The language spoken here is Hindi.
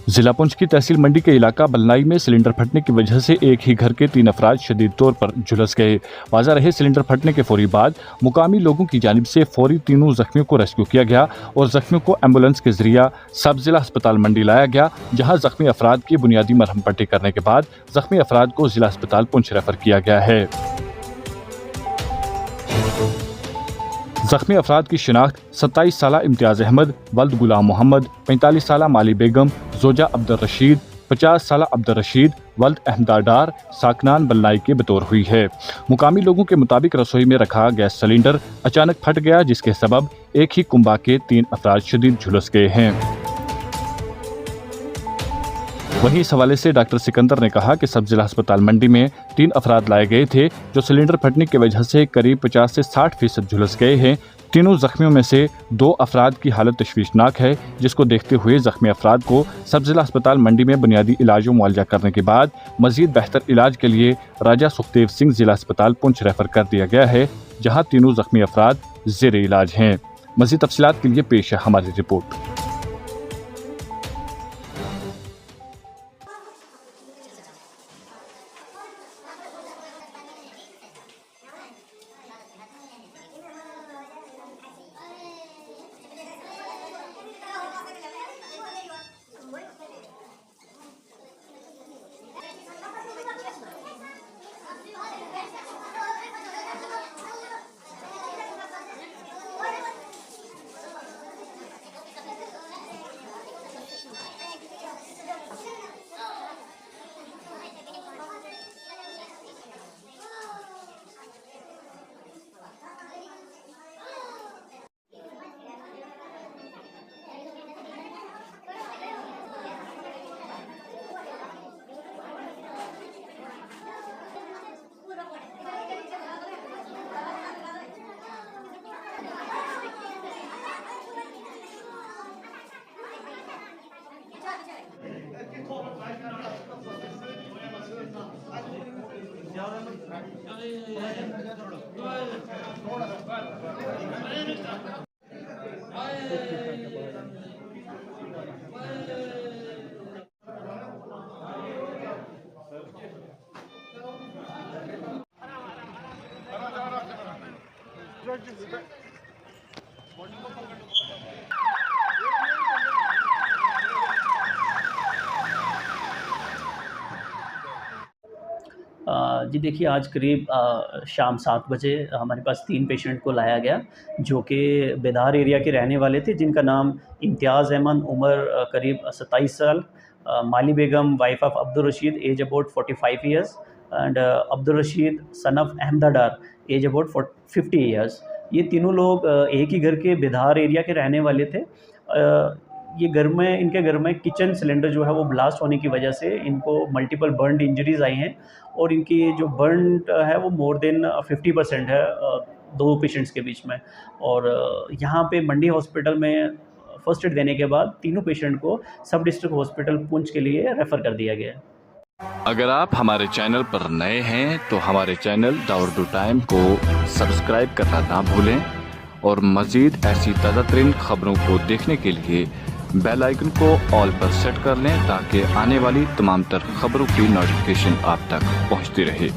जिला पुंछ की तहसील मंडी के इलाका बलनाई में सिलेंडर फटने की वजह से एक ही घर के 3 अफराद शदीद तौर पर झुलस गए। वाज़ा रहे सिलेंडर फटने के फौरी बाद मुकामी लोगों की जानिब से फौरी तीनों जख्मियों को रेस्क्यू किया गया और जख्मियों को एम्बुलेंस के जरिए सब जिला अस्पताल मंडी लाया गया, जहां जख्मी अफराद की बुनियादी मरहम पट्टी करने के बाद जख्मी अफराद को जिला अस्पताल पुंछ रेफर किया गया है। जख्मी अफराद की शिनाख्त 27 साला इम्तियाज अहमद वल्द गुलाम मोहम्मद, 45 साला माली बेगम जोजा अब्दुल रशीद, 50 साला अब्दुल रशीद वल्द अहमदा डार साकनान बलनाई के बतौर हुई है। मुकामी लोगों के मुताबिक रसोई में रखा गैस सिलेंडर अचानक फट गया, जिसके सबब एक ही कुंबा के 3 अफराद शदीद झुलस गए हैं। वहीं इस हवाले से डॉक्टर सिकंदर ने कहा कि सब जिला अस्पताल मंडी में 3 अफराद लाए गए थे जो सिलेंडर फटने की वजह से करीब 50 से 60% झुलस गए हैं। तीनों जख्मियों में से 2 अफराद की हालत तशवीशनाक है, जिसको देखते हुए जख्मी अफराद को सब जिला अस्पताल मंडी में बुनियादी इलाज व मुआवजा करने के बाद मजीद बेहतर इलाज के लिए राजा सुखदेव सिंह जिला अस्पताल पुंछ रेफर कर दिया गया है, जहाँ तीनों जख्मी अफराद जेर इलाज हैं। मजीद तफसीलात के लिए पेश है हमारी रिपोर्ट। जी देखिए, आज करीब शाम 7 बजे हमारे पास 3 पेशेंट को लाया गया जो कि बेदार एरिया के रहने वाले थे, जिनका नाम इम्तियाज़ अहमद, उम्र करीब 27 साल, Mali Begum wife of Abdul Rashid, age about 45 years, and Abdul Rashid son of Ahmada Dar, age about 50 years. ये तीनों लोग एक ही घर के बेदार एरिया के रहने वाले थे। इनके घर में किचन सिलेंडर जो है वो ब्लास्ट होने की वजह से इनको मल्टीपल बर्न इंजरीज़ आई हैं और इनकी जो बर्न है वो मोर देन 50% है 2 पेशेंट्स के बीच में। और यहाँ पे मंडी हॉस्पिटल में फर्स्ट एड देने के बाद तीनों पेशेंट को सब डिस्ट्रिक्ट हॉस्पिटल पुंछ के लिए रेफ़र कर दिया गया है। अगर आप हमारे चैनल पर नए हैं तो हमारे चैनल दाउरदू टाइम को सब्सक्राइब करना ना भूलें और मज़ीद ऐसी ताज़ा तरीन खबरों को देखने के लिए बेल आइकन को ऑल पर सेट कर लें ताकि आने वाली तमाम तर खबरों की नोटिफिकेशन आप तक पहुंचती रहे।